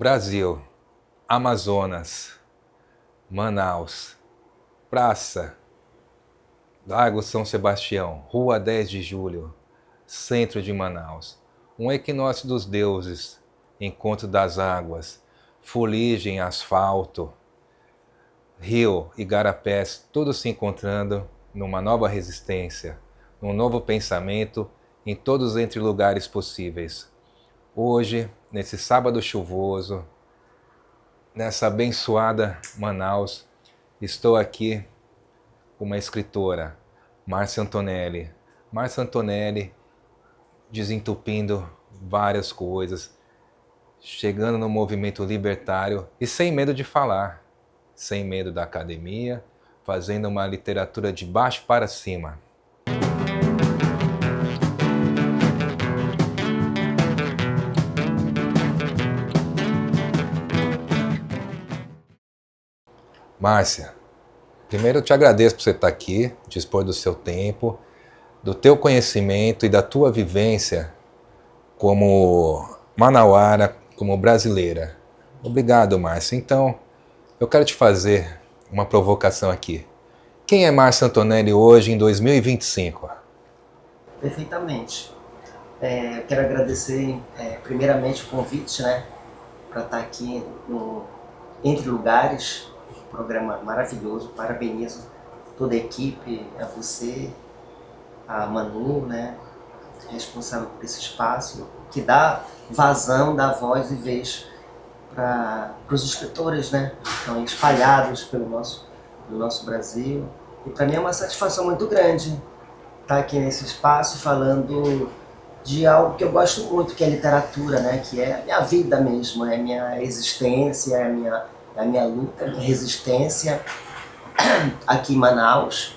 Brasil, Amazonas, Manaus, Praça, Lago São Sebastião, Rua 10 de Julho, centro de Manaus. Um equinócio dos deuses, encontro das águas, fuligem, asfalto, rio, igarapés, tudo se encontrando numa nova resistência, num novo pensamento, em todos entre lugares possíveis. Hoje, nesse sábado chuvoso, nessa abençoada Manaus, estou aqui com uma escritora, Márcia Antonelli. Márcia Antonelli desentupindo várias coisas, chegando no movimento libertário e sem medo de falar, sem medo da academia, fazendo uma literatura de baixo para cima. Márcia, primeiro eu te agradeço por você estar aqui, dispor do seu tempo, do teu conhecimento e da tua vivência como manauara, como brasileira. Obrigado, Márcia. Então, eu quero te fazer uma provocação aqui. Quem é Márcia Antonelli hoje em 2025? Perfeitamente. Eu quero agradecer primeiramente o convite, né, para estar aqui no Entre Lugares, um programa maravilhoso. Parabenizo toda a equipe, a você, a Manu, né, responsável por esse espaço, que dá vazão, dá voz e vez para os escritores, né, que estão espalhados pelo nosso Brasil. E para mim é uma satisfação muito grande estar aqui nesse espaço falando de algo que eu gosto muito, que é a literatura, né? Que é a minha vida mesmo, é a minha existência, é a minha luta, a minha resistência aqui em Manaus.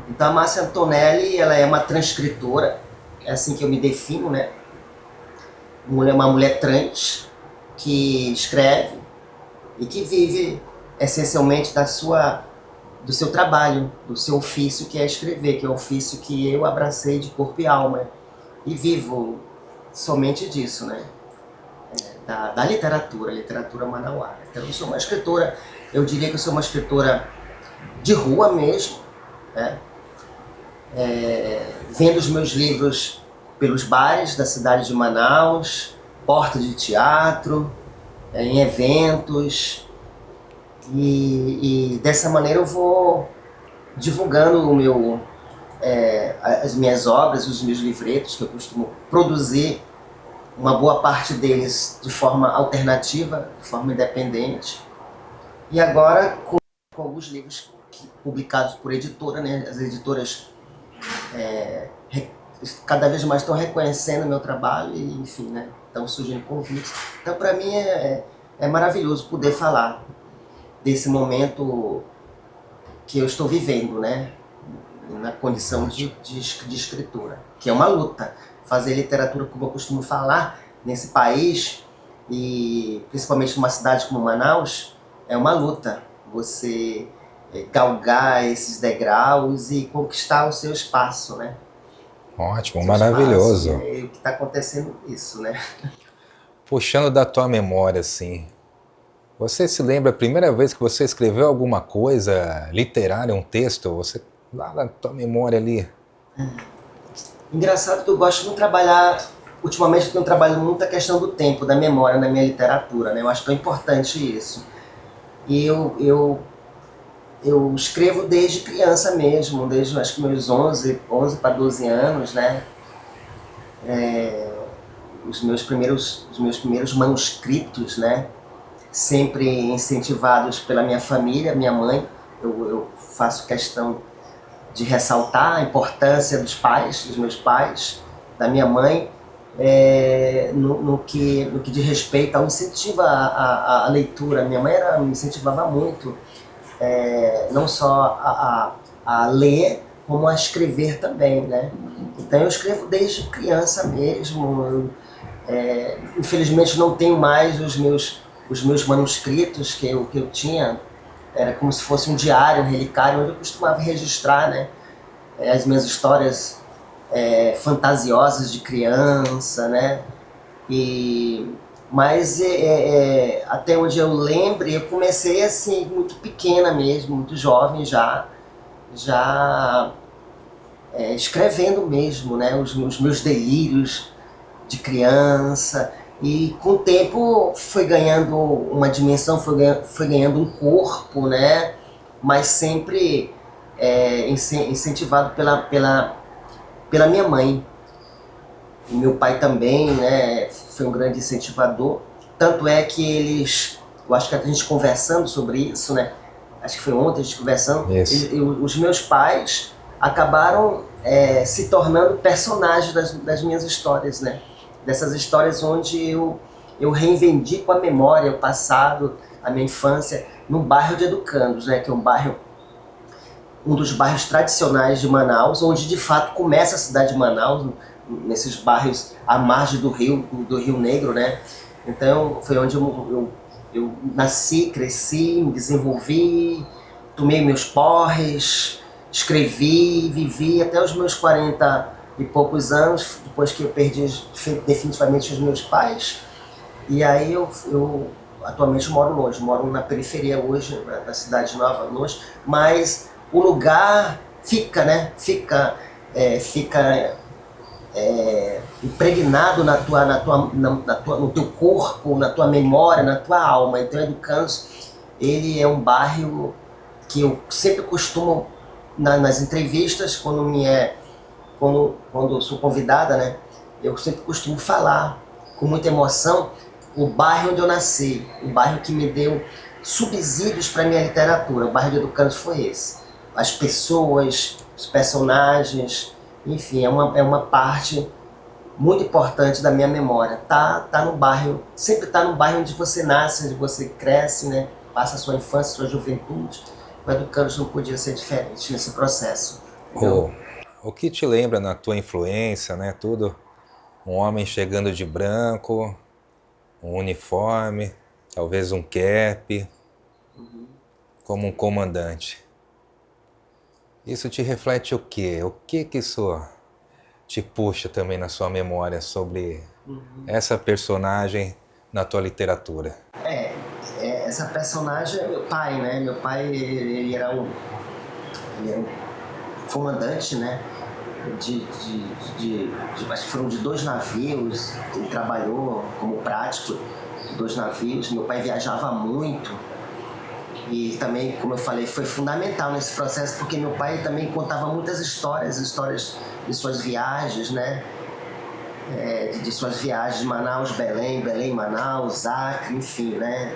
Então a Márcia Antonelli, ela é uma transcritora, é assim que eu me defino, né? Uma mulher trans que escreve e que vive essencialmente do seu trabalho, do seu ofício, que é escrever, que é o ofício que eu abracei de corpo e alma. E vivo somente disso, né? Da literatura manauara. Então eu sou uma escritora, eu diria que eu sou uma escritora de rua mesmo, né? Vendo os meus livros pelos bares da cidade de Manaus, porta de teatro, em eventos, e dessa maneira eu vou divulgando as minhas obras, os meus livretos, que eu costumo produzir, uma boa parte deles de forma alternativa, de forma independente. E agora com alguns livros publicados por editora, né? As editoras cada vez mais estão reconhecendo o meu trabalho e, enfim, né? Estão surgindo convites. Então, para mim, é maravilhoso poder falar desse momento que eu estou vivendo, né? Na condição de escritora, que é uma luta. Fazer literatura, como eu costumo falar, nesse país, e principalmente numa cidade como Manaus, é uma luta. Você galgar esses degraus e conquistar o seu espaço, né? Ótimo, maravilhoso. Espaço, e o que está acontecendo isso, né? Puxando da tua memória, assim, você se lembra a primeira vez que você escreveu alguma coisa literária, um texto? Você lá na tua memória ali? Engraçado que eu gosto muito de trabalhar, ultimamente eu tenho trabalhado muito a questão do tempo, da memória na minha literatura, né? Eu acho tão importante isso. E eu escrevo desde criança mesmo, desde acho que meus 11 para 12 anos, né? Os meus primeiros manuscritos, né? Sempre incentivados pela minha família, minha mãe. Eu faço questão de ressaltar a importância dos pais, dos meus pais, da minha mãe, no que diz respeito ao incentivo à leitura. Minha mãe me incentivava muito, não só a ler, como a escrever também, né? Então eu escrevo desde criança mesmo. Infelizmente não tenho mais os meus manuscritos que eu tinha. Era como se fosse um diário, um relicário, onde eu costumava registrar, né, as minhas histórias fantasiosas de criança, né? Mas até onde eu lembro, eu comecei assim, muito pequena mesmo, muito jovem já escrevendo mesmo, né? Os meus delírios de criança. E com o tempo foi ganhando uma dimensão, foi ganhando um corpo, né? Mas sempre incentivado pela minha mãe. E meu pai também, né, foi um grande incentivador. Tanto é que eu acho que a gente conversando sobre isso, né? Acho que foi ontem a gente conversando, os meus pais acabaram se tornando personagens das minhas histórias, né? Dessas histórias onde eu reivindico a memória, o passado, a minha infância, no bairro de Educandos, né? Que é um dos bairros tradicionais de Manaus, onde de fato começa a cidade de Manaus, nesses bairros à margem do Rio Negro, né? Então foi onde eu nasci, cresci, me desenvolvi, tomei meus porres, escrevi, vivi até os meus 40 e poucos anos, depois que eu perdi definitivamente os meus pais. E aí eu atualmente moro longe, moro na periferia hoje, na cidade nova, longe, mas o lugar fica, né? Fica impregnado no teu corpo, na tua memória, na tua alma. Então, Educandos, ele é um bairro que eu sempre costumo, nas entrevistas, quando eu sou convidada, né, eu sempre costumo falar com muita emoção o bairro onde eu nasci, o bairro que me deu subsídios para minha literatura. O bairro de Educandos foi esse. As pessoas, os personagens, enfim, é uma parte muito importante da minha memória. Tá no bairro, sempre tá no bairro onde você nasce, onde você cresce, né? Passa a sua infância, sua juventude. O Educandos não podia ser diferente nesse processo. O que te lembra na tua influência, né? Tudo, um homem chegando de branco, um uniforme, talvez um cap, como um comandante. Isso te reflete o quê? O que isso te puxa também na sua memória sobre essa personagem na tua literatura? Essa personagem é meu pai, né? Meu pai, ele era um comandante, né? Acho que foram de 2 navios. Ele trabalhou como prático de 2 navios. Meu pai viajava muito. E também, como eu falei, foi fundamental nesse processo, porque meu pai também contava muitas histórias de suas viagens, né? De suas viagens de Manaus, Belém, Manaus, Acre, enfim, né?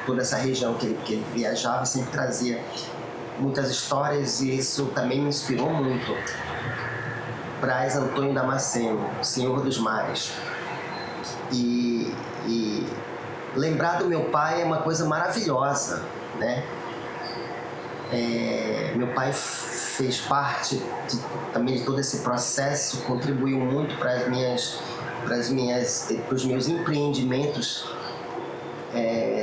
Toda essa região que ele viajava sempre trazia muitas histórias, e isso também me inspirou muito. Braz Antônio Damasceno, Senhor dos Mares. E lembrar do meu pai é uma coisa maravilhosa, né? Meu pai fez parte também de todo esse processo, contribuiu muito para os meus empreendimentos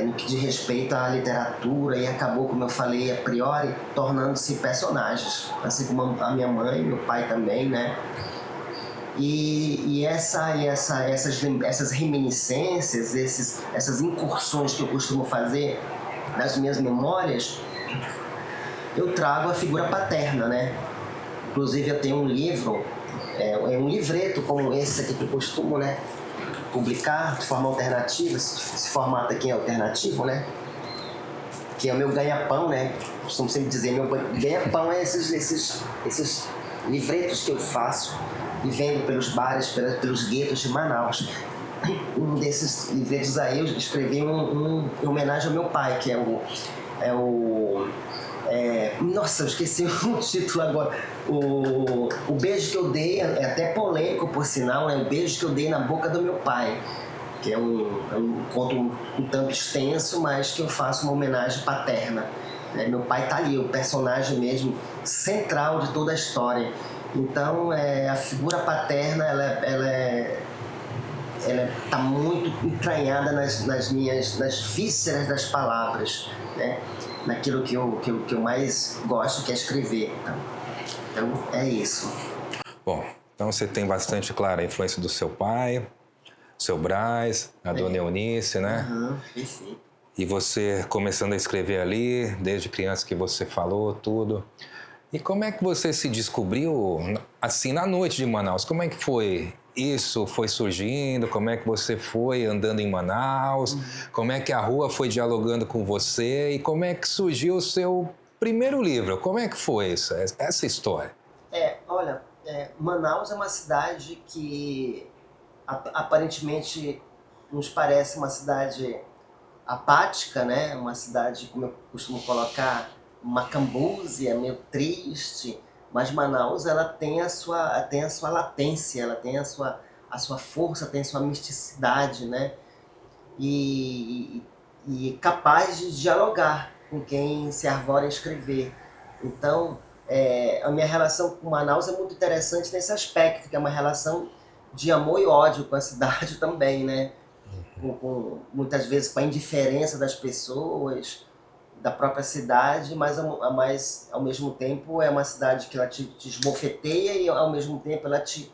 no que diz respeito à literatura, e acabou, como eu falei, a priori, tornando-se personagens, assim como a minha mãe, meu pai também, né? E essas reminiscências, essas incursões que eu costumo fazer nas minhas memórias, eu trago a figura paterna, né? Inclusive eu tenho um livro, um livreto como esse aqui que eu costumo, né, publicar de forma alternativa. Esse formato aqui é alternativo, né? Que é o meu ganha-pão, né? Costumo sempre dizer, meu ganha-pão é esses livretos que eu faço e vendo pelos bares, pelos guetos de Manaus. Um desses livretos aí eu escrevi em homenagem ao meu pai, que nossa, eu esqueci o título agora. O beijo que eu dei, é até polêmico por sinal, né? O beijo que eu dei na boca do meu pai, que é um conto um tanto extenso, mas que eu faço uma homenagem paterna. Meu pai tá ali, o personagem mesmo central de toda a história. Então, a figura paterna, ela está muito entranhada nas vísceras das palavras, né? Naquilo que eu mais gosto, que é escrever. Então, é isso. Bom, então você tem bastante clara a influência do seu pai, seu Brás, a dona Eunice, né? Uhum, perfeito. E você começando a escrever ali, desde criança que você falou tudo. E como é que você se descobriu, assim, na noite de Manaus? Como é que foi? Isso foi surgindo? Como é que você foi andando em Manaus? Como é que a rua foi dialogando com você? E como é que surgiu o seu primeiro livro? Como é que foi isso, essa história? Olha, Manaus é uma cidade que aparentemente nos parece uma cidade apática, né? Uma cidade, como eu costumo colocar, macambúzia, meio triste, mas Manaus ela tem a sua latência, ela tem a sua força, tem a sua misticidade, né? E, e capaz de dialogar com quem se arvora em escrever. Então, a minha relação com Manaus é muito interessante nesse aspecto, que é uma relação de amor e ódio com a cidade também, né? Muitas vezes com a indiferença das pessoas, da própria cidade, mas ao mesmo tempo é uma cidade que ela te esbofeteia e ao mesmo tempo ela te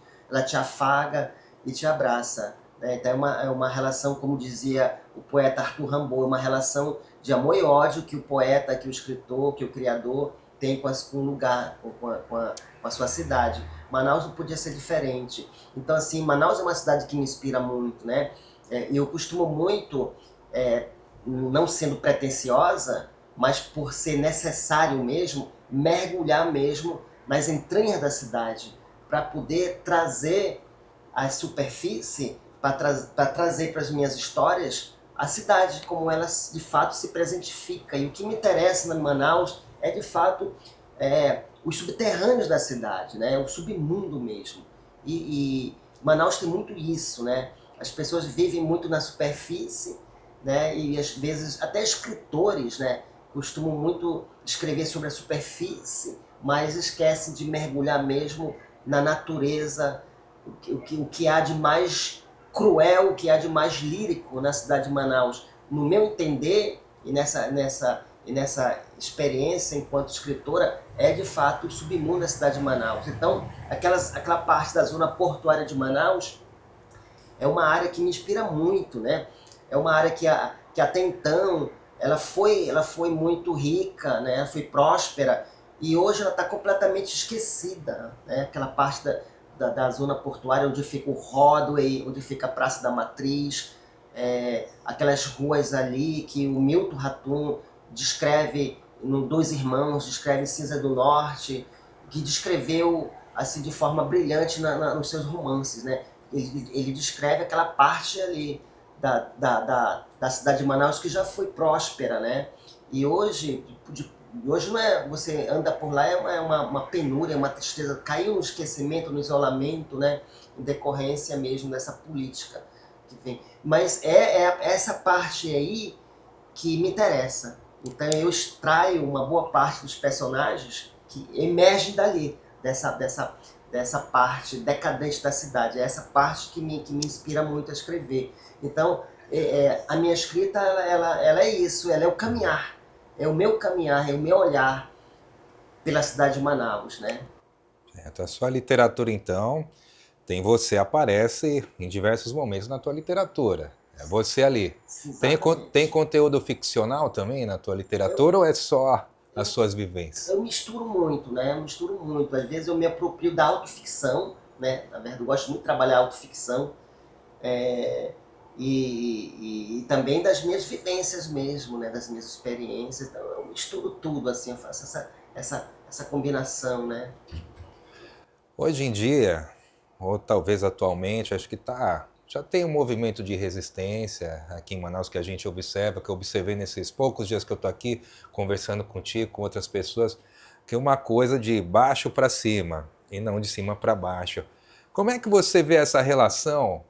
afaga e te abraça. Né? Então é uma relação, como dizia o poeta Arthur Rimbaud, uma relação de amor e ódio que o poeta, que o escritor, que o criador tem com o lugar, com a sua cidade. Manaus não podia ser diferente. Então, assim, Manaus é uma cidade que me inspira muito, né? Eu costumo muito, não sendo pretensiosa, mas por ser necessário mesmo, mergulhar mesmo nas entranhas da cidade, para poder trazer à superfície, para trazer para as minhas histórias a cidade como ela de fato se presentifica. E o que me interessa na Manaus é de fato os subterrâneos da cidade, né? O submundo mesmo. E Manaus tem muito isso, né? As pessoas vivem muito na superfície, né? E às vezes até escritores, né, costumam muito escrever sobre a superfície, mas esquecem de mergulhar mesmo na natureza, o que há de mais cruel, o que há de mais lírico na cidade de Manaus. No meu entender, e nessa experiência enquanto escritora, é de fato o submundo da cidade de Manaus. Então, aquela parte da zona portuária de Manaus é uma área que me inspira muito, né? É uma área que até então ela foi muito rica, né? Foi próspera e hoje ela está completamente esquecida, né? Aquela parte da zona portuária onde fica o Rodway, onde fica a Praça da Matriz, aquelas ruas ali que o Milton Ratum descreve no Dois Irmãos, descreve em Cinza do Norte, que descreveu assim de forma brilhante nos seus romances, né? Ele descreve aquela parte ali da cidade de Manaus que já foi próspera, né? E hoje não é, você anda por lá, é uma penúria, uma tristeza, caiu no esquecimento, no isolamento, né? Em decorrência mesmo dessa política que vem. Mas essa parte aí que me interessa. Então eu extraio uma boa parte dos personagens que emergem dali, dessa parte decadente da cidade. É essa parte que me inspira muito a escrever. Então, a minha escrita, ela é isso, ela é o caminhar. É o meu caminhar, é o meu olhar pela cidade de Manaus, né? A sua literatura, então, você aparece em diversos momentos na tua literatura. É você ali. Tem conteúdo ficcional também na tua literatura ou é só as suas vivências? Eu misturo muito, né? Eu misturo muito. Às vezes eu me aproprio da autoficção, né? Na verdade, eu gosto muito de trabalhar a autoficção. E também das minhas vivências mesmo, né? Das minhas experiências. Então eu misturo tudo, assim, eu faço essa combinação, né? Hoje em dia, ou talvez atualmente, acho que já tem um movimento de resistência aqui em Manaus que a gente observa, que eu observei nesses poucos dias que eu estou aqui conversando contigo, com outras pessoas, que é uma coisa de baixo para cima e não de cima para baixo. Como é que você vê essa relação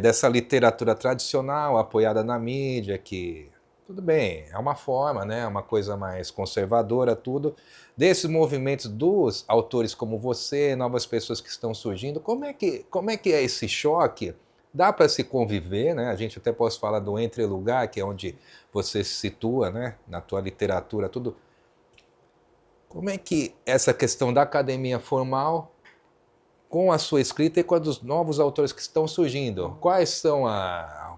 dessa literatura tradicional apoiada na mídia, que tudo bem, é uma forma, né, uma coisa mais conservadora, tudo, desses movimentos dos autores como você, novas pessoas que estão surgindo, como é que é esse choque? Dá para se conviver, né? A gente até pode falar do entrelugar, que é onde você se situa, né, na tua literatura, tudo. Como é que essa questão da academia formal com a sua escrita e com a dos novos autores que estão surgindo? Quais são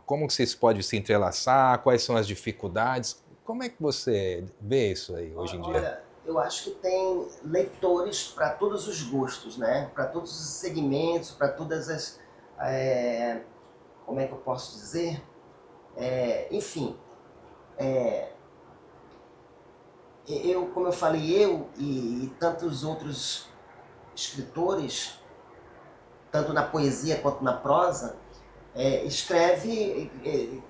como que vocês podem se entrelaçar? Quais são as dificuldades? Como é que você vê isso aí hoje em dia? Olha, eu acho que tem leitores para todos os gostos, né? Para todos os segmentos, para todas as... como é que eu posso dizer? Enfim, como eu falei, eu e tantos outros escritores, tanto na poesia quanto na prosa, escreve,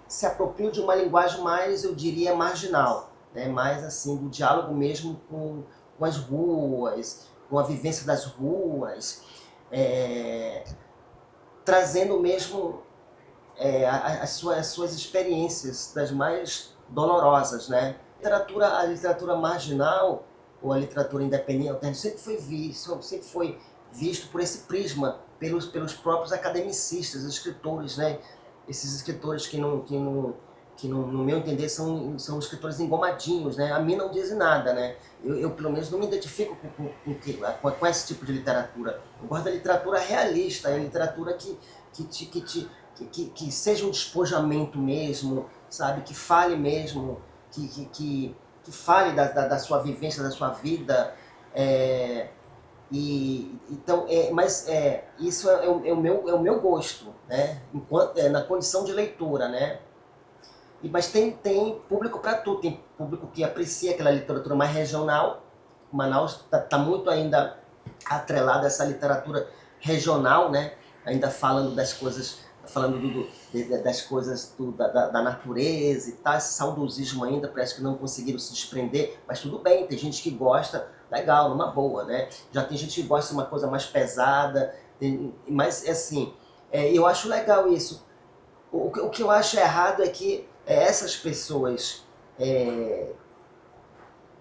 se apropriam de uma linguagem mais, eu diria, marginal, né? Mais assim, do diálogo mesmo com as ruas, com a vivência das ruas, trazendo mesmo as suas experiências das mais dolorosas, né? A literatura marginal ou a literatura independente sempre foi visto por esse prisma, pelos próprios academicistas, escritores, né? Esses escritores que no meu entender são escritores engomadinhos, né? A mim não dizem nada, né? Eu pelo menos não me identifico com esse tipo de literatura. Eu gosto da literatura realista, a literatura que seja um despojamento mesmo, sabe? Que fale mesmo, que fale da sua vivência, da sua vida. Então, isso é o meu gosto, né? Na condição de leitura, né? Mas tem público para tudo, tem público que aprecia aquela literatura mais regional. Manaus está muito ainda atrelada a essa literatura regional, né? Ainda falando das coisas, das coisas da natureza e tal, esse saudosismo ainda, parece que não conseguiram se desprender, mas tudo bem, tem gente que gosta, legal, numa boa, né? Já tem gente que gosta de uma coisa mais pesada, mas assim, eu acho legal isso. O que eu acho errado é que essas pessoas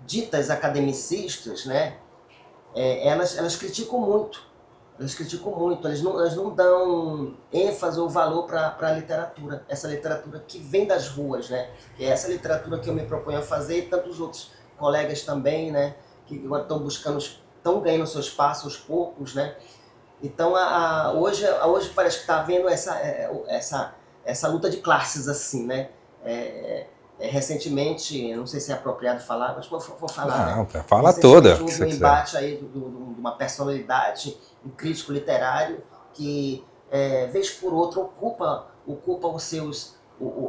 ditas academicistas, né? Elas criticam muito. Elas não dão ênfase ou valor para a literatura, essa literatura que vem das ruas, né? Que é essa literatura que eu me proponho a fazer e tantos outros colegas também, né? Que agora estão ganhando seu espaço aos poucos, né? Então, hoje parece que está havendo essa luta de classes, assim, né? Recentemente, não sei se é apropriado falar, mas vou falar, não, né? fala toda. Houve um embate aí de uma personalidade, um crítico literário, que, vez por outra, ocupa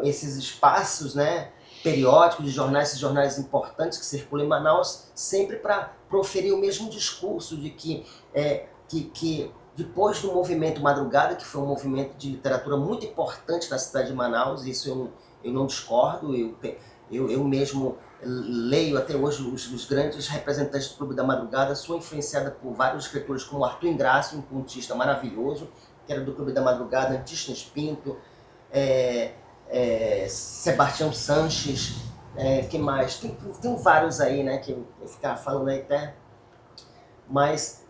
esses espaços, né, periódicos de jornais, esses jornais importantes que circulam em Manaus, sempre para proferir o mesmo discurso de que depois do movimento Madrugada, que foi um movimento de literatura muito importante na cidade de Manaus, isso eu não discordo, eu mesmo leio até hoje os grandes representantes do Clube da Madrugada, sou influenciada por vários escritores como Arthur Ingrácio, um contista maravilhoso, que era do Clube da Madrugada, Antístenes Pinto, Sebastião Sanches, que mais? Tem vários aí, né, que eu ficar falando aí até, mas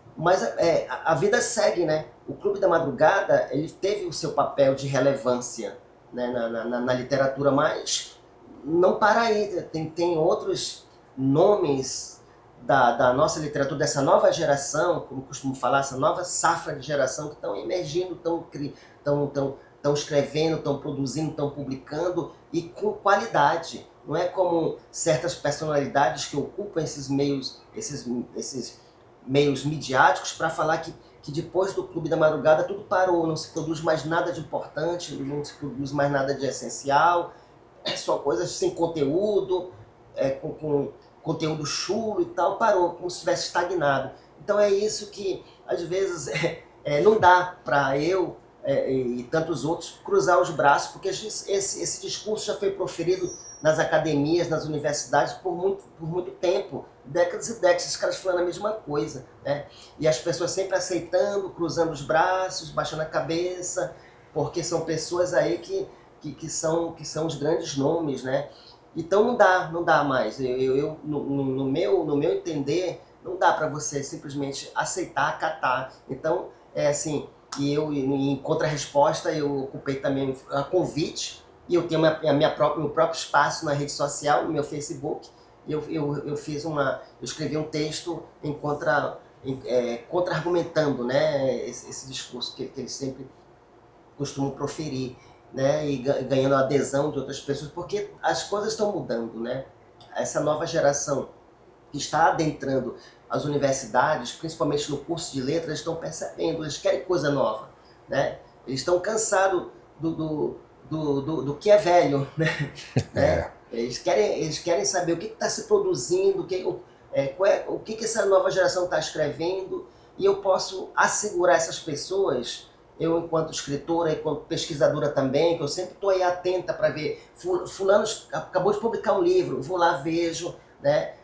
a vida segue, né? O Clube da Madrugada, ele teve o seu papel de relevância, né, na literatura, mas não para aí. Tem outros nomes da nossa literatura, dessa nova geração, como costumo falar, essa nova safra de geração que estão emergindo, estão escrevendo, estão produzindo, estão publicando e com qualidade. Não é como certas personalidades que ocupam esses meios midiáticos para falar que depois do Clube da Madrugada tudo parou, não se produz mais nada de importante, não se produz mais nada de essencial, só coisas sem conteúdo, com conteúdo chulo e tal, parou, como se tivesse estagnado. Então é isso que, às vezes, não dá para eu e tantos outros cruzar os braços, porque esse discurso já foi proferido nas academias, nas universidades, por muito tempo, décadas e décadas, esses caras falando a mesma coisa, né? E as pessoas sempre aceitando, cruzando os braços, baixando a cabeça, porque são pessoas aí que são os grandes nomes, né? Então não dá mais. No meu entender, não dá para você simplesmente aceitar, acatar. Então, assim, em contrarresposta, eu ocupei também a convite, e eu tenho meu próprio espaço na rede social, no meu Facebook, e eu escrevi um texto em contra-argumentando, né, esse discurso que eles sempre costumam proferir, né, e ganhando a adesão de outras pessoas, porque as coisas estão mudando, né? Essa nova geração que está adentrando as universidades, principalmente no curso de letras, estão percebendo, eles querem coisa nova, né? Eles estão cansados do que é velho, né? É. Eles querem saber o que está se produzindo, o que essa nova geração está escrevendo, e eu posso assegurar essas pessoas, eu enquanto escritora, enquanto pesquisadora também, que eu sempre estou aí atenta para ver, fulano acabou de publicar um livro, vou lá, vejo, né?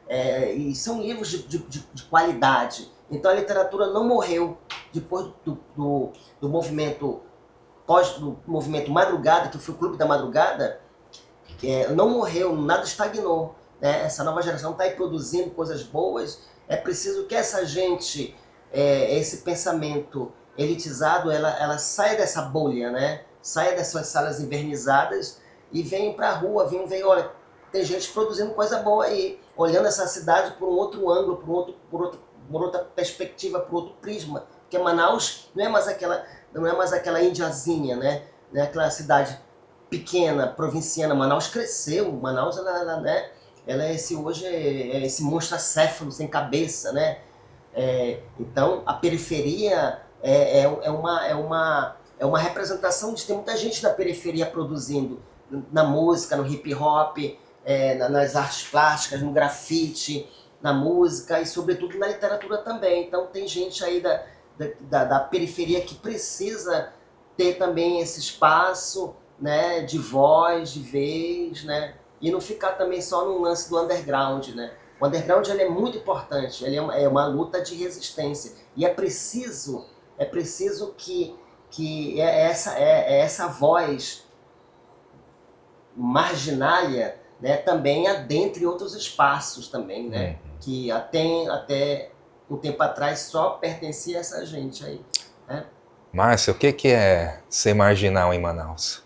E são livros de qualidade. Então a literatura não morreu depois do movimento do movimento Madrugada, que foi o Clube da Madrugada, não morreu, nada estagnou, né? Essa nova geração está aí produzindo coisas boas. É preciso que essa gente, esse pensamento elitizado, ela saia dessa bolha, né? Saia dessas salas invernizadas e venha para a rua, venha, olha, tem gente produzindo coisa boa aí, olhando essa cidade por um outro ângulo, por outra perspectiva, por outro prisma. Porque Manaus não é mais aquela indiazinha, né? Não é aquela cidade pequena, provinciana. Manaus cresceu, Manaus ela é hoje é esse monstro acéfalo sem cabeça, né? Então a periferia é uma representação de ter muita gente na periferia produzindo, na música, no hip hop, nas artes plásticas, no grafite, na música e sobretudo na literatura também. Então tem gente aí da periferia que precisa ter também esse espaço, né, de voz, de vez, né, e não ficar também só no lance do underground, né. O underground ele é muito importante, ele é uma luta de resistência e é preciso que essa voz marginália, né, também adentre outros espaços também, né, que até um tempo atrás só pertencia a essa gente aí, né. Márcia, o que é ser marginal em Manaus?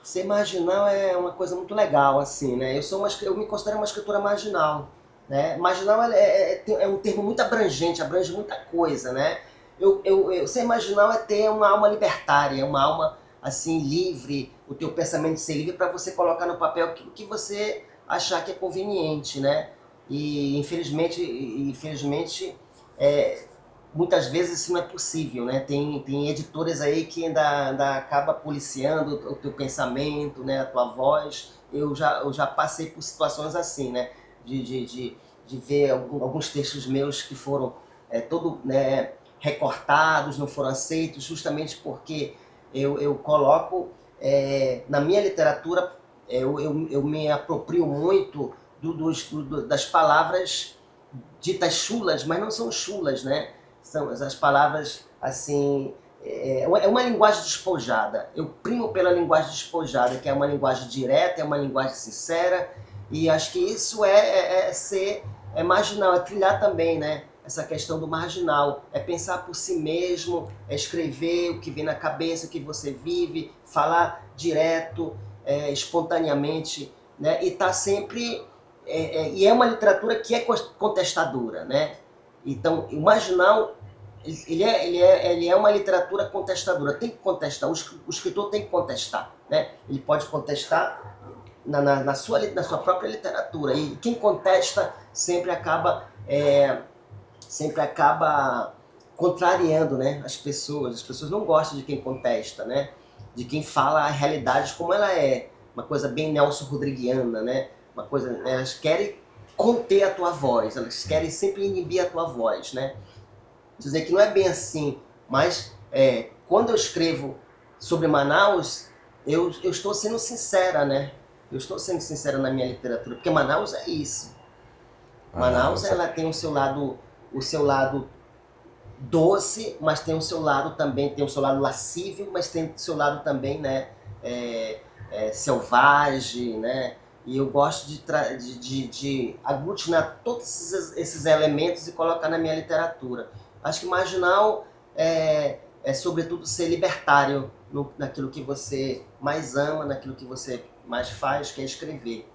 Ser marginal é uma coisa muito legal, assim, né? Eu me considero uma escritora marginal, né? Marginal é um termo muito abrangente, abrange muita coisa, né? Ser marginal é ter uma alma libertária, uma alma, assim, livre, o teu pensamento ser livre para você colocar no papel aquilo que você achar que é conveniente, né? E, infelizmente muitas vezes isso não é possível, né? Tem editores aí que ainda acaba policiando o teu pensamento, né? A tua voz. Eu já passei por situações assim, né? De ver alguns textos meus que foram né, recortados, não foram aceitos, justamente porque eu coloco na minha literatura, eu me aproprio muito das palavras ditas chulas, mas não são chulas, né? São as palavras, assim, é uma linguagem despojada. Eu primo pela linguagem despojada, que é uma linguagem direta, é uma linguagem sincera, e acho que isso ser marginal, é trilhar também, né? Essa questão do marginal, é pensar por si mesmo, é escrever o que vem na cabeça, o que você vive, falar direto, espontaneamente, né? E tá sempre... e é uma literatura que é contestadora, né? Então, o marginal, ele é uma literatura contestadora, tem que contestar, o escritor tem que contestar, né? Ele pode contestar na sua própria literatura, e quem contesta sempre acaba contrariando, né, as pessoas não gostam de quem contesta, né? De quem fala a realidade como ela é, uma coisa bem Nelson Rodriguiana, né? Uma coisa, elas querem conter a tua voz, elas querem sempre inibir a tua voz, né? Dizer que não é bem assim, mas quando eu escrevo sobre Manaus, eu estou sendo sincera, né? Eu estou sendo sincera na minha literatura, porque Manaus é isso. Manaus ela tem o seu lado doce, mas tem o seu lado também, tem o seu lado lascívio, mas tem o seu lado também, né, selvagem, né? E eu gosto de aglutinar todos esses elementos e colocar na minha literatura. Acho que marginal sobretudo, ser libertário naquilo que você mais ama, naquilo que você mais faz, que é escrever.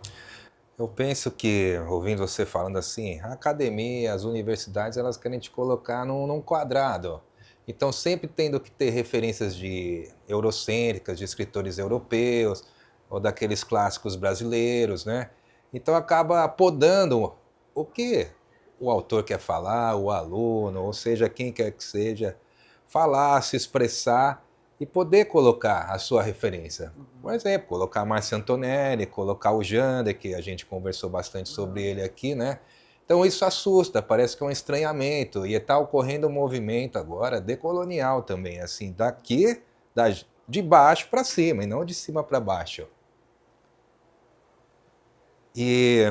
Eu penso que, ouvindo você falando assim, a academia, as universidades, elas querem te colocar num quadrado. Então, sempre tendo que ter referências de eurocêntricas, de escritores europeus, ou daqueles clássicos brasileiros, né? Então, acaba podando o que o autor quer falar, o aluno, ou seja, quem quer que seja, falar, se expressar e poder colocar a sua referência. Por exemplo, colocar Márcio Antonelli, colocar o Jander, que a gente conversou bastante sobre ele aqui, né? Então isso assusta, parece que é um estranhamento. E está ocorrendo um movimento agora decolonial também, assim, daqui, de baixo para cima, e não de cima para baixo. E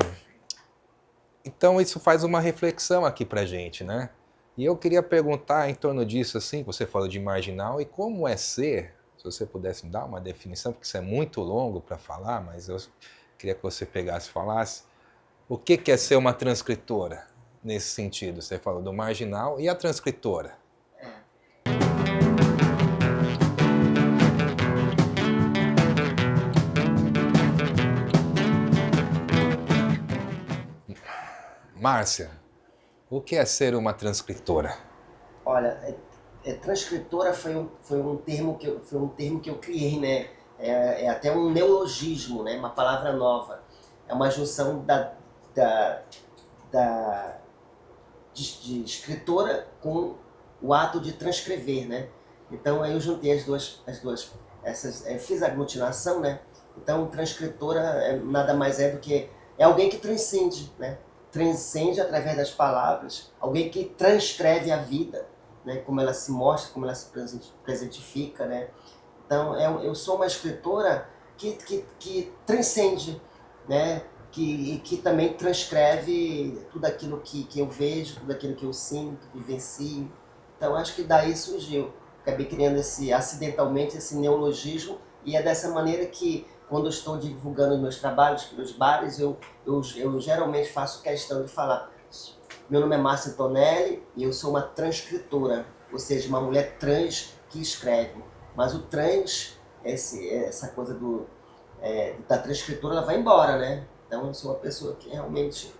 então isso faz uma reflexão aqui para a gente, né? E eu queria perguntar em torno disso, assim, que você falou de marginal, e como é ser, se você pudesse me dar uma definição, porque isso é muito longo para falar, mas eu queria que você pegasse e falasse, o que é ser uma transcritora nesse sentido? Você falou do marginal e a transcritora. Márcia, o que é ser uma transcritora? Olha, transcritora foi um termo que eu criei, né? É até um neologismo, né? Uma palavra nova. É uma junção da, da de escritora com o ato de transcrever, né? Então aí eu juntei fiz a aglutinação, né? Então transcritora nada mais é do que alguém que transcende, né? Transcende através das palavras, alguém que transcreve a vida, né? Como ela se mostra, como ela se presentifica, né? Então eu sou uma escritora que transcende, né? Que também transcreve tudo aquilo que eu vejo, tudo aquilo que eu sinto, vivencio. Então acho que daí surgiu. Acabei criando acidentalmente esse neologismo, e é dessa maneira que, quando eu estou divulgando meus trabalhos pelos bares, eu geralmente faço questão de falar: meu nome é Márcia Antonelli e eu sou uma transcritora, ou seja, uma mulher trans que escreve. Mas o trans, essa coisa da transcritora, ela vai embora, né? Então eu sou uma pessoa que realmente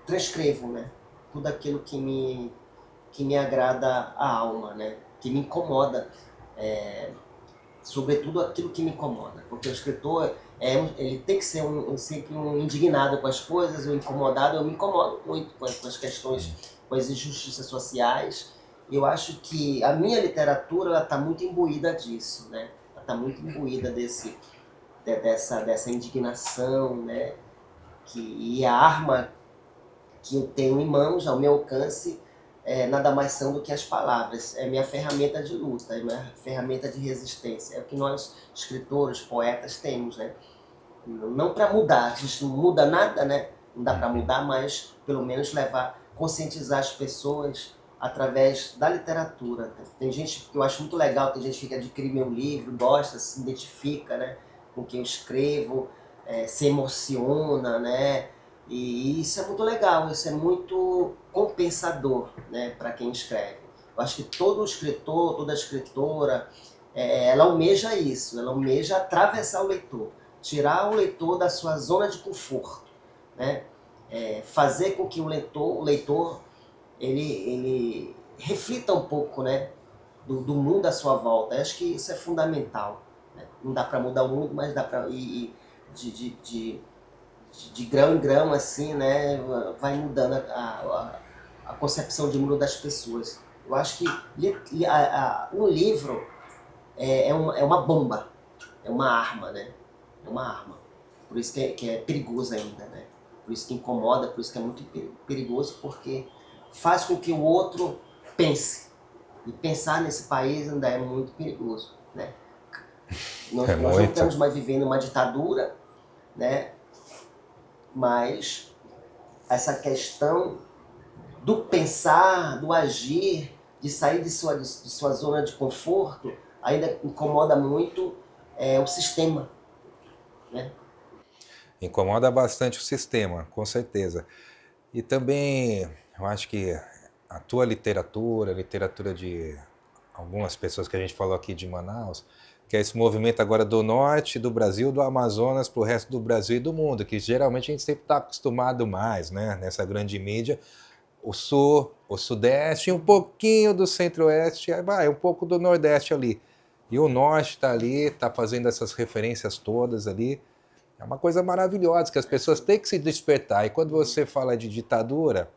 transcrevo, né? Tudo aquilo que me agrada a alma, né? Que me incomoda, sobretudo aquilo que me incomoda, porque o escritor ele tem que ser sempre um indignado com as coisas, um incomodado. Eu me incomodo muito com as questões, com as injustiças sociais. Eu acho que a minha literatura está muito imbuída disso, né? Ela está muito imbuída dessa indignação, né? E a arma que eu tenho em mãos, ao meu alcance, nada mais são do que as palavras. É minha ferramenta de luta, é minha ferramenta de resistência. É o que nós, escritores, poetas, temos, né? Não para mudar, a gente não muda nada, né? Não dá para mudar, mas pelo menos conscientizar as pessoas através da literatura. Tem gente que eu acho muito legal, tem gente que adquire meu livro, gosta, se identifica, né, com quem eu escrevo, se emociona, né? E isso é muito legal, isso é muito compensador, né, para quem escreve. Eu acho que todo escritor, toda escritora, ela almeja isso, ela almeja atravessar o leitor, tirar o leitor da sua zona de conforto, né? Fazer com que o leitor ele reflita um pouco, né, do mundo à sua volta. Eu acho que isso é fundamental, né? Não dá para mudar o mundo, mas dá para ir de grão em grão, assim, né, vai mudando a concepção de mundo das pessoas. Eu acho que um livro é uma bomba, é uma arma, né? É uma arma. Por isso que é perigoso ainda, né? Por isso que incomoda, por isso que é muito perigoso, porque faz com que o outro pense. E pensar nesse país ainda é muito perigoso, né? Nós não estamos mais vivendo uma ditadura, né? Mas essa questão do pensar, do agir, de sair de sua zona de conforto, ainda incomoda muito o sistema, né? Incomoda bastante o sistema, com certeza. E também, eu acho que a tua literatura, a literatura de algumas pessoas que a gente falou aqui de Manaus, que é esse movimento agora do norte do Brasil, do Amazonas, para o resto do Brasil e do mundo, que geralmente a gente sempre está acostumado mais, né, nessa grande mídia, o sul, o sudeste, um pouquinho do centro-oeste, vai, um pouco do nordeste ali. E o norte está ali, está fazendo essas referências todas ali. É uma coisa maravilhosa, que as pessoas têm que se despertar. E quando você fala de ditadura,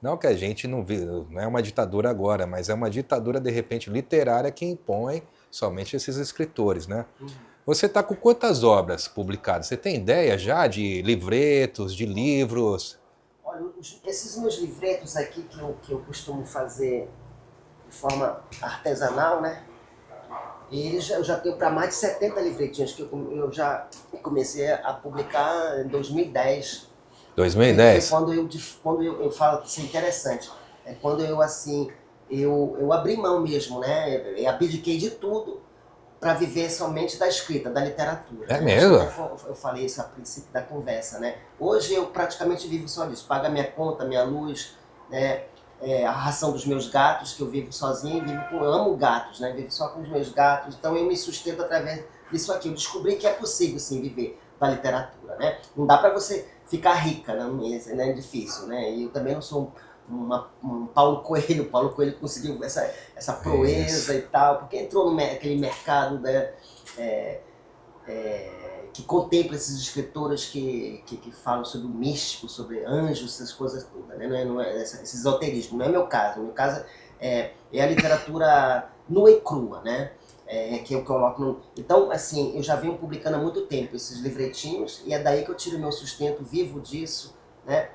não que a gente não vê, não é uma ditadura agora, mas é uma ditadura, de repente, literária que impõe somente esses escritores, né? Você está com quantas obras publicadas? Você tem ideia já de livretos, de livros? Olha, esses meus livretos aqui que eu costumo fazer de forma artesanal, né? Eu já tenho para mais de 70 livretinhos que eu já comecei a publicar em 2010. 2010? Quando eu falo que isso é interessante. É quando eu, assim, eu abri mão mesmo, né? Eu abdiquei de tudo para viver somente da escrita, da literatura. É né? mesmo? Eu falei isso a princípio da conversa, né? Hoje eu praticamente vivo só disso. Pago a minha conta, minha luz, né? A ração dos meus gatos, que eu vivo sozinho, eu amo gatos, né? Vivo só com os meus gatos, então eu me sustento através disso aqui. Eu descobri que é possível, sim, viver da literatura, né? Não dá para você ficar rica, né? É difícil, né? E eu também não sou um Paulo Coelho. O Paulo Coelho conseguiu essa proeza e tal, porque entrou naquele mercado, né? Que contempla esses escritores que falam sobre o místico, sobre anjos, essas coisas todas, né? Não é esse esoterismo, não é meu caso. O meu caso é a literatura nua e crua, né? Que eu coloco no... Então, assim, eu já venho publicando há muito tempo esses livretinhos e é daí que eu tiro meu sustento, vivo disso, né?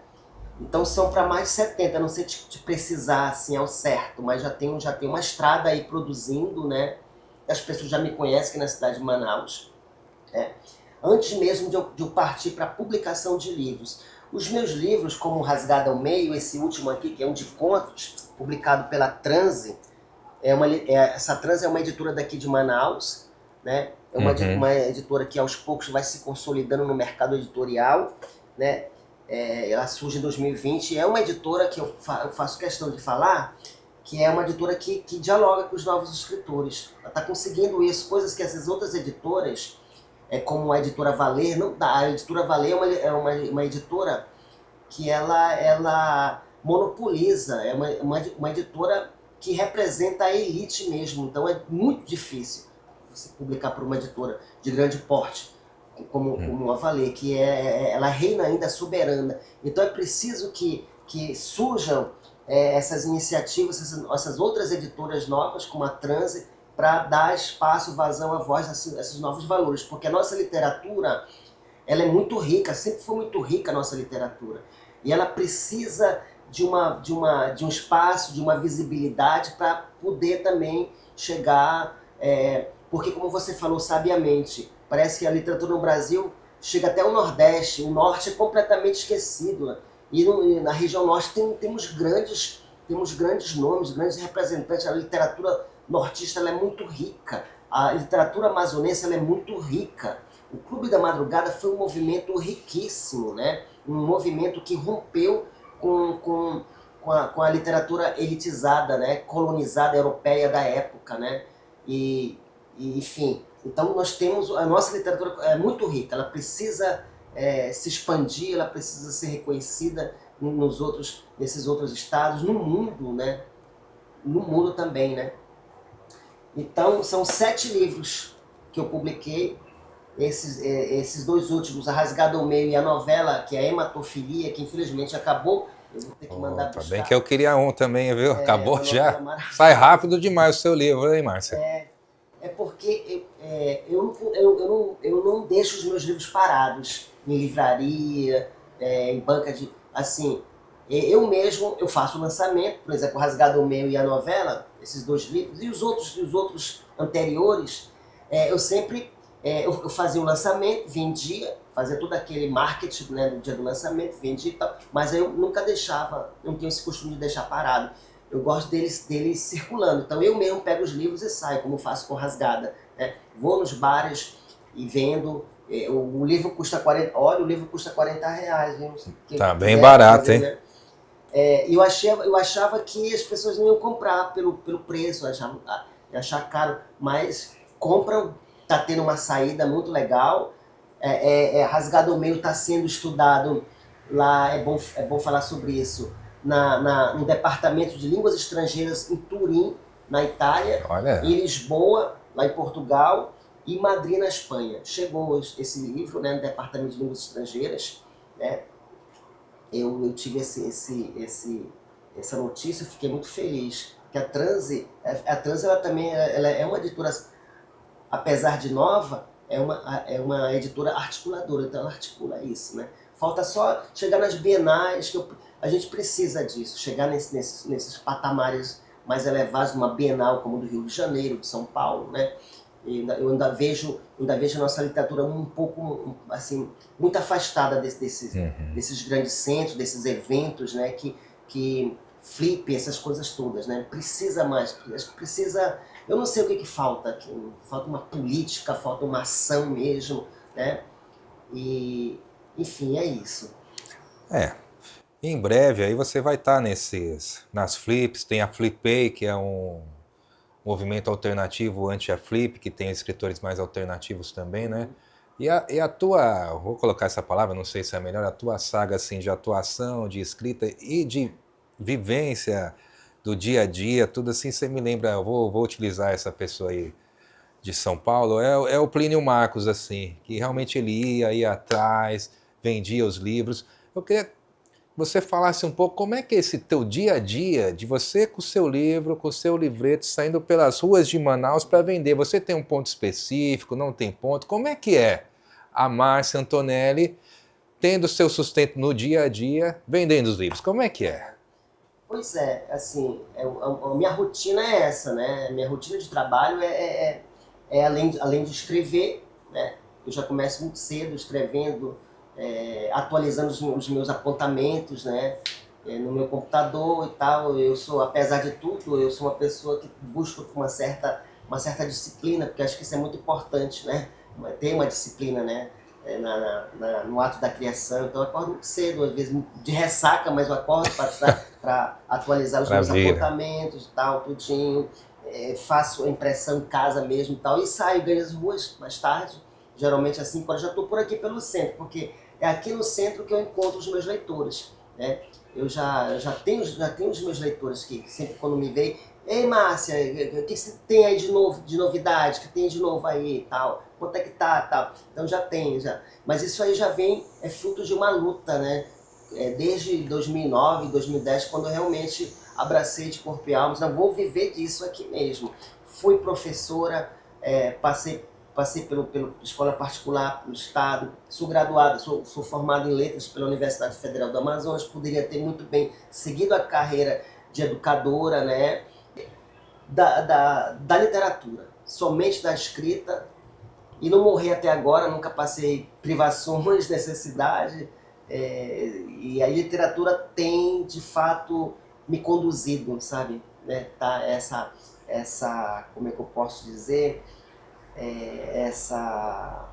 Então são para mais de 70, não sei te precisar assim ao certo, mas já tenho uma estrada aí produzindo, né? As pessoas já me conhecem aqui na cidade de Manaus, né? Antes mesmo de eu partir para a publicação de livros. Os meus livros, como Rasgada ao Meio, esse último aqui, que é um de contos, publicado pela Transe, essa Transe é uma editora daqui de Manaus, né? É uma editora que aos poucos vai se consolidando no mercado editorial, né? Ela surge em 2020, é uma editora que eu faço questão de falar, que é uma editora que dialoga com os novos escritores. Ela está conseguindo isso, coisas que essas outras editoras, como a editora Valer, não dá. A editora Valer é uma editora que ela monopoliza, é uma editora que representa a elite mesmo, então é muito difícil você publicar por uma editora de grande porte, como a Valer, que ela reina ainda soberana. Então é preciso que surjam essas iniciativas, essas outras editoras novas, como a Transe, para dar espaço, vazão à voz a esses novos valores, porque a nossa literatura ela é muito rica, sempre foi muito rica a nossa literatura, e ela precisa de um espaço, de uma visibilidade para poder também chegar, porque como você falou sabiamente, parece que a literatura no Brasil chega até o Nordeste, o Norte é completamente esquecido, né? E na região Norte temos grandes nomes, grandes representantes. A literatura nortista ela é muito rica, a literatura amazonense ela é muito rica. O Clube da Madrugada foi um movimento riquíssimo, né? Um movimento que rompeu com a literatura elitizada, né? Colonizada europeia da época, né? Enfim, então nós temos, a nossa literatura é muito rica, ela precisa se expandir, ela precisa ser reconhecida nesses outros estados, no mundo, né? No mundo também, né? Então são 7 livros que eu publiquei, esses 2 últimos, A Rasgada ao Meio e a novela, que é a Hematofilia, que infelizmente acabou. Eu vou ter que mandar buscar. Bem que eu queria um também, viu? Acabou já. Sai rápido demais o seu livro, hein, Márcia? Porque eu não deixo os meus livros parados em livraria, em banca de... Assim, eu mesmo faço o lançamento, por exemplo, Rasgado ao Meio e a novela, esses 2 livros, e os outros anteriores, eu sempre eu fazia o lançamento, vendia, fazia todo aquele marketing, né, no dia do lançamento, vendia e tal, mas eu nunca deixava, não tenho esse costume de deixar parado. Eu gosto deles circulando. Então eu mesmo pego os livros e saio, como faço com Rasgada, né? Vou nos bares e vendo. O livro custa 40. Olha, o livro custa R$40, viu? Tá bem barato, hein? Né? Eu achava que as pessoas não iam comprar pelo preço, achar caro, mas compram está tendo uma saída muito legal. Rasgado ao Meio está sendo estudado lá, é bom falar sobre isso, no Departamento de Línguas Estrangeiras em Turim, na Itália, Olha. em Lisboa, lá em Portugal, e Madrid, na Espanha. Chegou esse livro, né, no Departamento de Línguas Estrangeiras, né? Eu tive essa notícia, fiquei muito feliz. Que a Transe ela também ela é uma editora, apesar de nova, é uma editora articuladora, então ela articula isso, né? Falta só chegar nas bienais, a gente precisa disso, chegar nesses patamares mais elevados, numa bienal como do Rio de Janeiro, de São Paulo, né? Eu ainda vejo a nossa literatura um pouco, assim, muito afastada desses grandes centros, desses eventos, né? Que Flip, essas coisas todas, né? Precisa mais, acho que precisa. Eu não sei o que falta aqui. Falta uma política, falta uma ação mesmo, né? E, enfim, é isso. Em breve aí você vai estar nas Flips, tem a Flipei, que é um movimento alternativo anti-a Flip, que tem escritores mais alternativos também, né? E a tua, vou colocar essa palavra, não sei se é melhor, a tua saga assim, de atuação, de escrita e de vivência do dia a dia, tudo assim, você me lembra, eu vou utilizar essa pessoa aí de São Paulo, é o Plínio Marcos, assim, que realmente ele ia atrás, vendia os livros. Eu queria que você falasse um pouco como é que é esse teu dia a dia, de você com o seu livro, com o seu livreto, saindo pelas ruas de Manaus para vender. Você tem um ponto específico, não tem ponto? Como é que é a Márcia Antonelli tendo seu sustento no dia a dia, vendendo os livros? Como é que é? Pois é, assim, a minha rotina é essa, né? A minha rotina de trabalho além de escrever, né? Eu já começo muito cedo escrevendo, atualizando os meus apontamentos, né? No meu computador e tal. Apesar de tudo, eu sou uma pessoa que busca uma certa disciplina, porque acho que isso é muito importante, né? Ter uma disciplina, né? No ato da criação. Então eu acordo muito cedo, às vezes de ressaca, mas eu acordo para atualizar os meus apontamentos e tal, tudinho. Faço a impressão em casa mesmo e tal, e saio, ganho as ruas mais tarde, geralmente assim, quando já estou por aqui pelo centro, porque é aqui no centro que eu encontro os meus leitores, né? Eu já tenho os meus leitores que sempre quando me veem, ei Márcia, o que você tem aí de novo, de novidade, que tem de novo aí e tal, quanto é que tá, tal. Então já tem, já. Mas isso aí já é fruto de uma luta, né? Desde 2009, 2010, quando eu realmente abracei de corpo e alma, não vou viver disso aqui mesmo. Fui professora, passei pela escola particular, pelo estado, sou graduada, sou formado em letras pela Universidade Federal do Amazonas, poderia ter muito bem seguido a carreira de educadora, né? Da literatura, somente da escrita, e não morri até agora, nunca passei privações, necessidade, e a literatura tem, de fato, me conduzido, sabe? Né? Tá, como é que eu posso dizer? Essa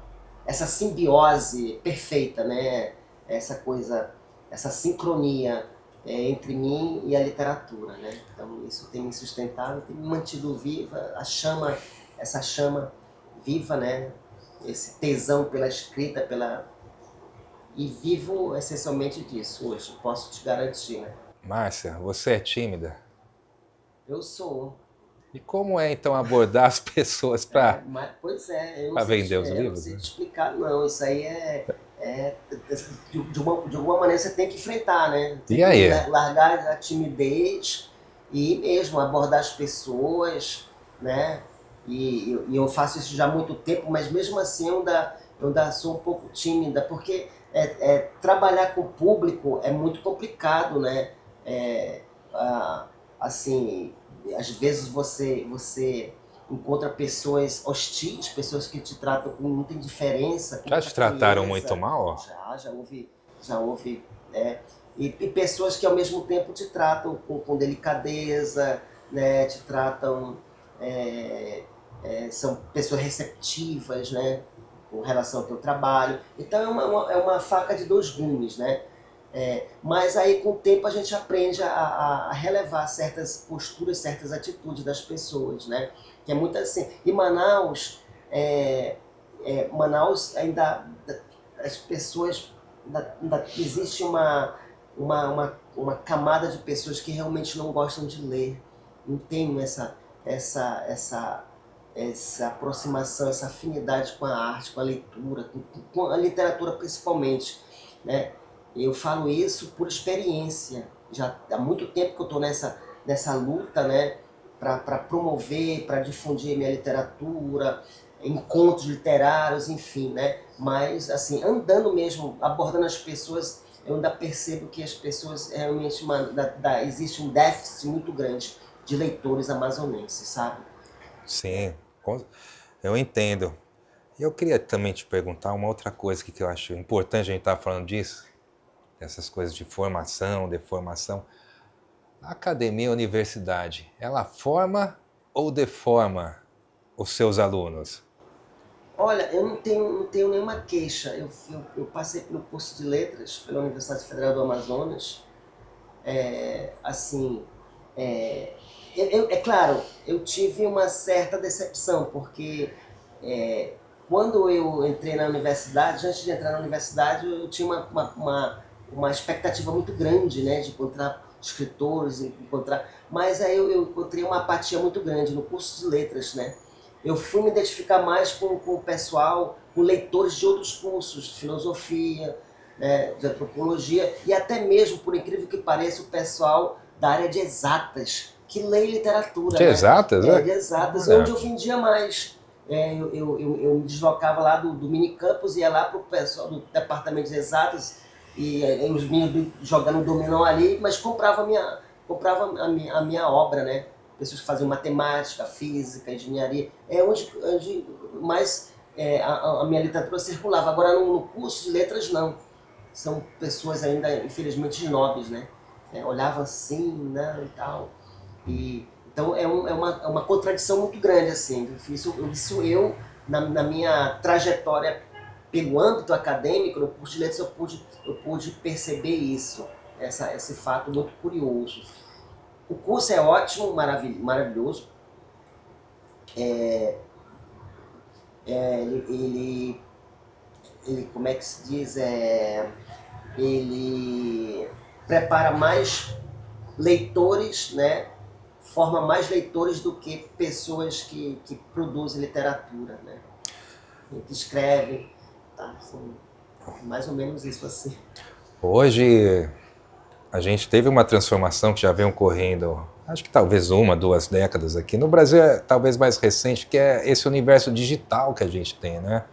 simbiose perfeita, né? Essa sincronia entre mim e a literatura, né? Então isso tem me sustentado, tem me mantido viva, essa chama viva, né? Esse tesão pela escrita, e vivo essencialmente disso hoje, posso te garantir, né? Márcia, você é tímida? Eu sou. E como é então abordar as pessoas para vender os livros? Eu não sei te explicar, não. Isso aí de alguma maneira você tem que enfrentar, né? Tem que largar a timidez e mesmo abordar as pessoas, né? E eu faço isso já há muito tempo, mas mesmo assim eu ainda sou um pouco tímida, porque trabalhar com o público é muito complicado, né? Assim, às vezes você encontra pessoas hostis, pessoas que te tratam com muita indiferença. Já te trataram muito mal? Já houve, e pessoas que ao mesmo tempo te tratam com delicadeza, né? Te tratam, são pessoas receptivas, né? Com relação ao teu trabalho. Então é uma faca de dois gumes, né? Mas aí com o tempo a gente aprende a relevar certas posturas, certas atitudes das pessoas, né? Que é muito assim. Em Manaus, Manaus ainda, as pessoas, ainda existe uma camada de pessoas que realmente não gostam de ler, não tem essa aproximação, essa afinidade com a arte, com a leitura, com a literatura principalmente, né? Eu falo isso por experiência, já há muito tempo que eu estou nessa luta, né? Para promover, para difundir minha literatura, encontros literários, enfim, né? Mas, assim, andando mesmo, abordando as pessoas, eu ainda percebo que as pessoas realmente, existe um déficit muito grande de leitores amazonenses, sabe? Sim, eu entendo. E eu queria também te perguntar uma outra coisa que eu acho importante a gente estar falando disso, essas coisas de formação, deformação. A academia, a universidade, ela forma ou deforma os seus alunos? Olha, eu não tenho nenhuma queixa. Eu passei pelo curso de letras pela Universidade Federal do Amazonas. Assim, é claro, eu tive uma certa decepção, porque quando eu entrei na universidade, antes de entrar na universidade, eu tinha uma expectativa muito grande, né, de encontrar escritores, mas aí eu encontrei uma apatia muito grande no curso de letras, né. Eu fui me identificar mais com o pessoal, com leitores de outros cursos, de filosofia, né, de antropologia, e até mesmo, por incrível que pareça, o pessoal da área de exatas, que lê literatura. De né? exatas, né? De exatas, Olha. onde eu vendia mais. Eu me deslocava lá do minicampus, ia lá para o pessoal do departamento de exatas, e os meninos jogando dominó ali, mas comprava a minha obra, né? Pessoas que faziam matemática, física, engenharia, onde mais a minha literatura circulava. Agora no curso de letras não, são pessoas ainda infelizmente nobres, né? Olhavam assim, né, e tal. Então é uma contradição muito grande, assim. Isso eu na minha trajetória pelo âmbito acadêmico, no curso de letras, eu pude perceber isso, esse fato muito curioso. O curso é ótimo, maravilhoso. Ele, como é que se diz? Ele prepara mais leitores, né? Forma mais leitores do que pessoas que produzem literatura, né? Que escrevem, tá? Assim, mais ou menos isso assim. Hoje a gente teve uma transformação que já vem ocorrendo, acho que talvez 2 décadas aqui. No Brasil é talvez mais recente, que é esse universo digital que a gente tem, né?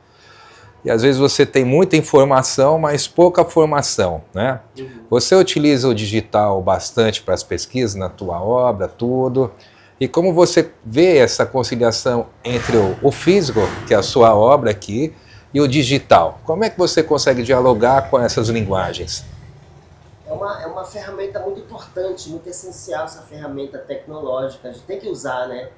E às vezes você tem muita informação, mas pouca formação, né? Você utiliza o digital bastante para as pesquisas na tua obra, tudo. E como você vê essa conciliação entre o físico, que é a sua obra aqui, e o digital? Como é que você consegue dialogar com essas linguagens? É uma ferramenta muito importante, muito essencial, essa ferramenta tecnológica. A gente tem que usar, né?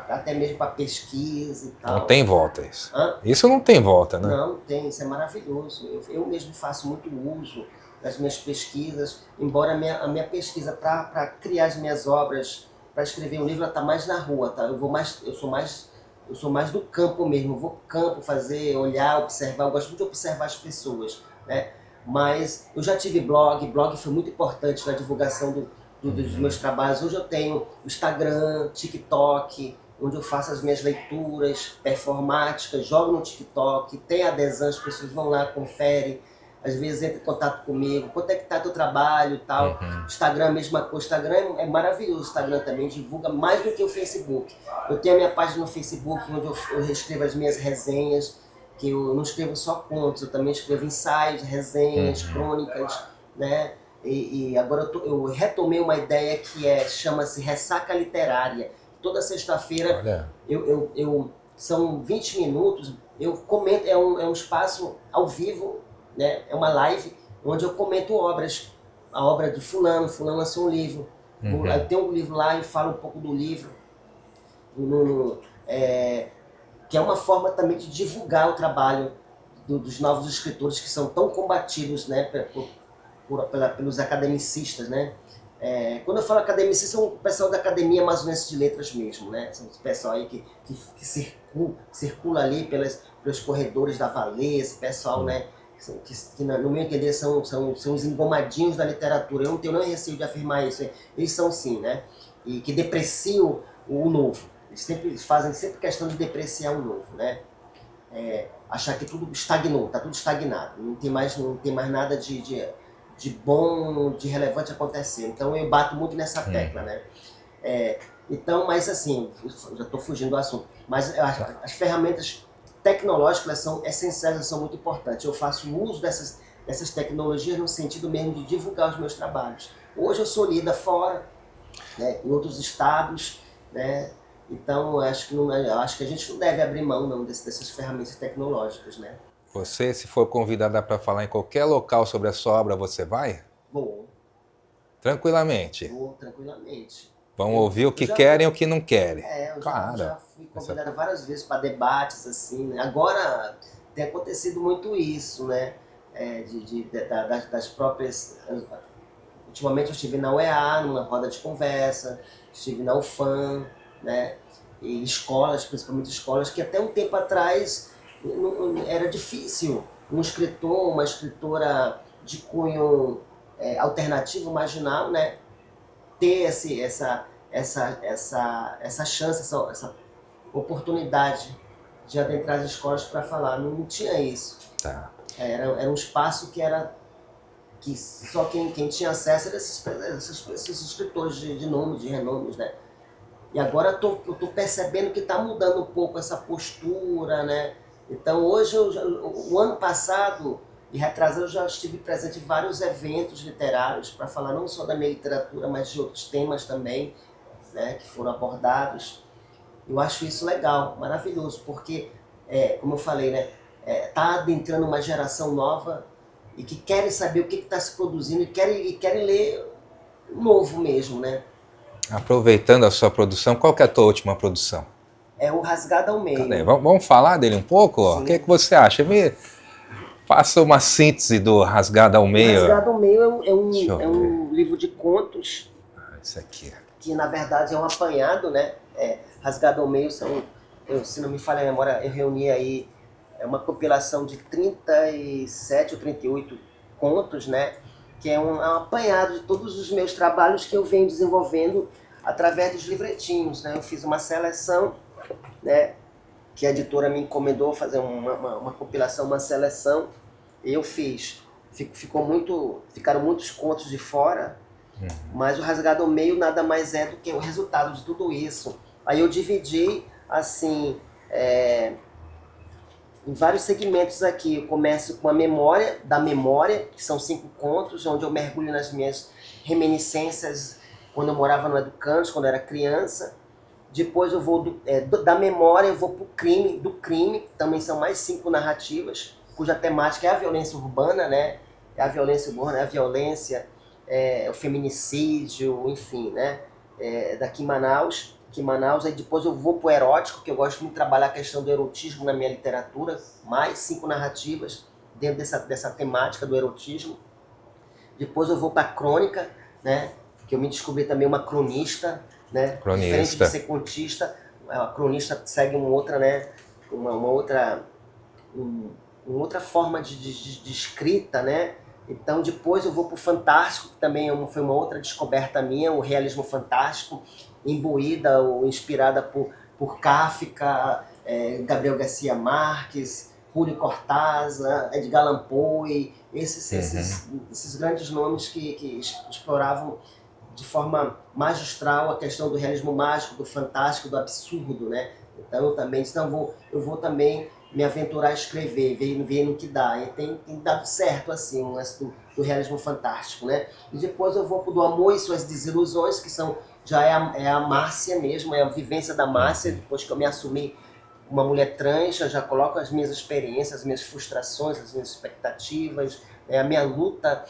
Até mesmo para pesquisa e tal. Não tem volta isso. Hã? Isso não tem volta, né? Não tem, isso é maravilhoso. Eu mesmo faço muito uso das minhas pesquisas, embora a minha pesquisa para criar as minhas obras, para escrever um livro, ela está mais na rua, tá? Eu sou mais do campo mesmo, eu vou para o campo fazer, olhar, observar, eu gosto muito de observar as pessoas, né? Mas eu já tive blog foi muito importante na divulgação dos meus trabalhos. Hoje eu tenho Instagram, TikTok, onde eu faço as minhas leituras performáticas, jogo no TikTok, tem adesão, as pessoas vão lá, conferem, às vezes entram em contato comigo, quanto é que tá teu trabalho e tal. Instagram, mesma coisa, Instagram é maravilhoso, o Instagram também divulga mais do que o Facebook. Eu tenho a minha página no Facebook, onde eu escrevo as minhas resenhas, que eu não escrevo só contos, eu também escrevo ensaios, resenhas, crônicas, né? E agora eu retomei uma ideia que chama-se Ressaca Literária. Toda sexta-feira são 20 minutos, eu comento, é um espaço ao vivo, né? É uma live onde eu comento obras, a obra de fulano lançou um livro, eu tenho um livro lá e falo um pouco do livro, que é uma forma também de divulgar o trabalho dos novos escritores que são tão combatidos, né, pelos academicistas, né? Quando eu falo academicista, são o pessoal da Academia Amazonense de Letras mesmo, né? São o pessoal aí que circula ali pelos corredores da Valê, esse pessoal, né? Que no meu entender são os engomadinhos da literatura. Eu não tenho nem receio de afirmar isso. Eles são sim, né? E que depreciam o novo. Eles fazem sempre questão de depreciar o novo, né? Achar que tudo estagnou, tá tudo estagnado. Não tem mais nada de bom, de relevante acontecer. Então eu bato muito nessa tecla, né? Então, mas assim, já estou fugindo do assunto. Mas as ferramentas tecnológicas, elas são essenciais, elas são muito importantes. Eu faço uso dessas tecnologias no sentido mesmo de divulgar os meus trabalhos. Hoje eu sou líder fora, né, em outros estados, né? Então eu acho que a gente não deve abrir mão não dessas ferramentas tecnológicas, né? Você, se for convidada para falar em qualquer local sobre a sua obra, você vai? Vou Tranquilamente. tranquilamente. Vão ouvir o que querem e o que não querem. Eu Claro. já fui convidado várias vezes para debates, assim, né? Agora tem acontecido muito isso, né? Das próprias... Ultimamente eu estive na UEA, numa roda de conversa, estive na UFAM, né? E escolas, principalmente escolas, que até um tempo atrás era difícil um escritor, uma escritora de cunho alternativo, marginal, né? Ter essa chance, essa oportunidade de adentrar as escolas para falar. Não tinha isso. Tá. Era um espaço que só quem tinha acesso era esses escritores de nome, de renomes, né? E agora eu tô percebendo que está mudando um pouco essa postura, né? Então hoje, o ano passado e retrasado, eu já estive presente em vários eventos literários para falar não só da minha literatura, mas de outros temas também, né, que foram abordados. Eu acho isso legal, maravilhoso, porque, como eu falei, né, tá adentrando uma geração nova e que querem saber o que está se produzindo e querem ler o novo mesmo, né? Aproveitando a sua produção, qual que é a tua última produção? É o Rasgado ao Meio. Cadê? Vamos falar dele um pouco? O que você acha? Faça uma síntese do Rasgado ao Meio. O Rasgado ao Meio é um livro de contos. Esse aqui. Que na verdade é um apanhado, né? Rasgado ao Meio se não me falha a memória, eu reuni aí uma compilação de 37 ou 38 contos, né? Que é um apanhado de todos os meus trabalhos que eu venho desenvolvendo através dos livretinhos, né? Eu fiz uma seleção, né? Que a editora me encomendou fazer uma compilação, uma seleção, e eu fiz. Ficaram muitos contos de fora, mas o Rasgado ao Meio nada mais é do que o resultado de tudo isso. Aí eu dividi, assim, em vários segmentos aqui. Eu começo com a memória, que são 5 contos, onde eu mergulho nas minhas reminiscências quando eu morava no Educandos, quando eu era criança. Depois eu vou da memória, eu vou para o crime, que também são mais 5 narrativas, cuja temática é a violência urbana, né? É a violência urbana, é a violência, o feminicídio, enfim, né? Daqui em Manaus. Aí depois eu vou para o erótico, que eu gosto muito de trabalhar a questão do erotismo na minha literatura, mais 5 narrativas dentro dessa temática do erotismo. Depois eu vou para a crônica, né? Que eu me descobri também uma cronista, né? Diferente de ser contista, a cronista segue uma outra, né? uma outra forma de escrita, né? Então depois eu vou para o fantástico, que também foi uma outra descoberta minha, o realismo fantástico, imbuída ou inspirada por Kafka, Gabriel Garcia Marques, Julio Cortázar, Edgar Allan Poe, esses grandes nomes que exploravam de forma magistral a questão do realismo mágico, do fantástico, do absurdo, né? Então eu vou também me aventurar a escrever, ver no que dá. E tem dado certo, assim, um lance do realismo fantástico, né? E depois eu vou pro do Amor e Suas Desilusões, que já é a Márcia mesmo, é a vivência da Márcia, depois que eu me assumi uma mulher trans, eu já coloco as minhas experiências, as minhas frustrações, as minhas expectativas, a minha luta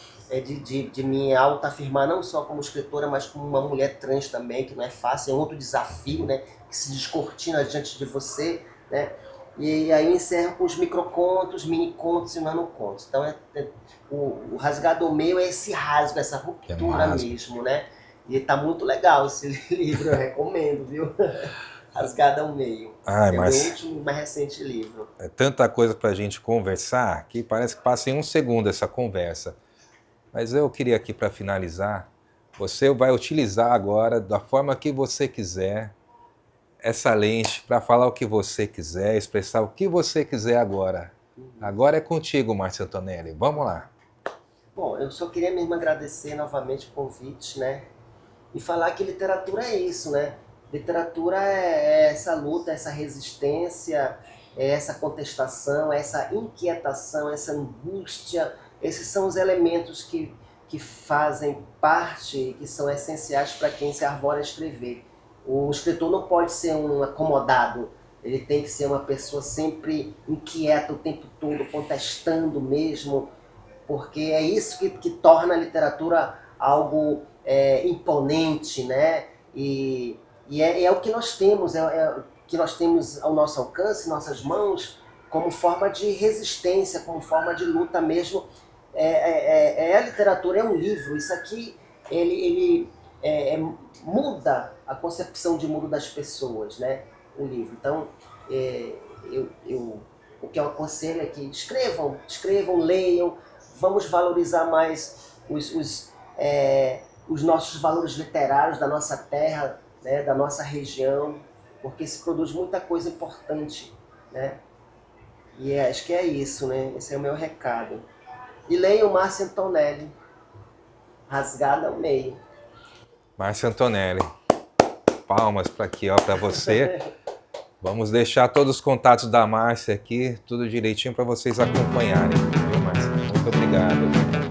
de me autoafirmar não só como escritora, mas como uma mulher trans também, que não é fácil, é outro desafio, né, que se descortina diante de você, né? E aí eu encerro com os microcontos, mini-contos e nanocontos. Então o Rasgado ao Meio é esse rasgo, essa ruptura mesmo, né? E tá muito legal esse livro, eu recomendo, viu? Rasgada ao Meio. Ai, É o meu mas último e mais recente livro. é tanta coisa para a gente conversar que parece que passa em um segundo essa conversa. Mas eu queria aqui para finalizar, você vai utilizar agora da forma que você quiser essa lente para falar o que você quiser, expressar o que você quiser agora. Agora é contigo, Márcio Antonelli. Vamos lá. Bom, eu só queria mesmo agradecer novamente o convite, né? E falar que literatura é isso, né? Literatura é essa luta, essa resistência, é essa contestação, essa inquietação, essa angústia. Esses são os elementos que fazem parte, que são essenciais para quem se arvora a escrever. O escritor não pode ser um acomodado, ele tem que ser uma pessoa sempre inquieta o tempo todo, contestando mesmo, porque é isso que torna a literatura algo imponente, né? É o que nós temos, é o que nós temos ao nosso alcance, nossas mãos, como forma de resistência, como forma de luta mesmo. A literatura, é um livro, isso aqui ele muda a concepção de mundo das pessoas, né? O livro. Então, o que eu aconselho é que escrevam, leiam, vamos valorizar mais os nossos valores literários da nossa terra, né, da nossa região, porque se produz muita coisa importante, né? E acho que é isso, né? Esse é o meu recado. E leiam Márcio Antonelli, Rasgada ao Meio. Márcio Antonelli, palmas para aqui, ó, para você. Vamos deixar todos os contatos da Márcia aqui, tudo direitinho para vocês acompanharem. Viu, Márcia? Muito obrigado.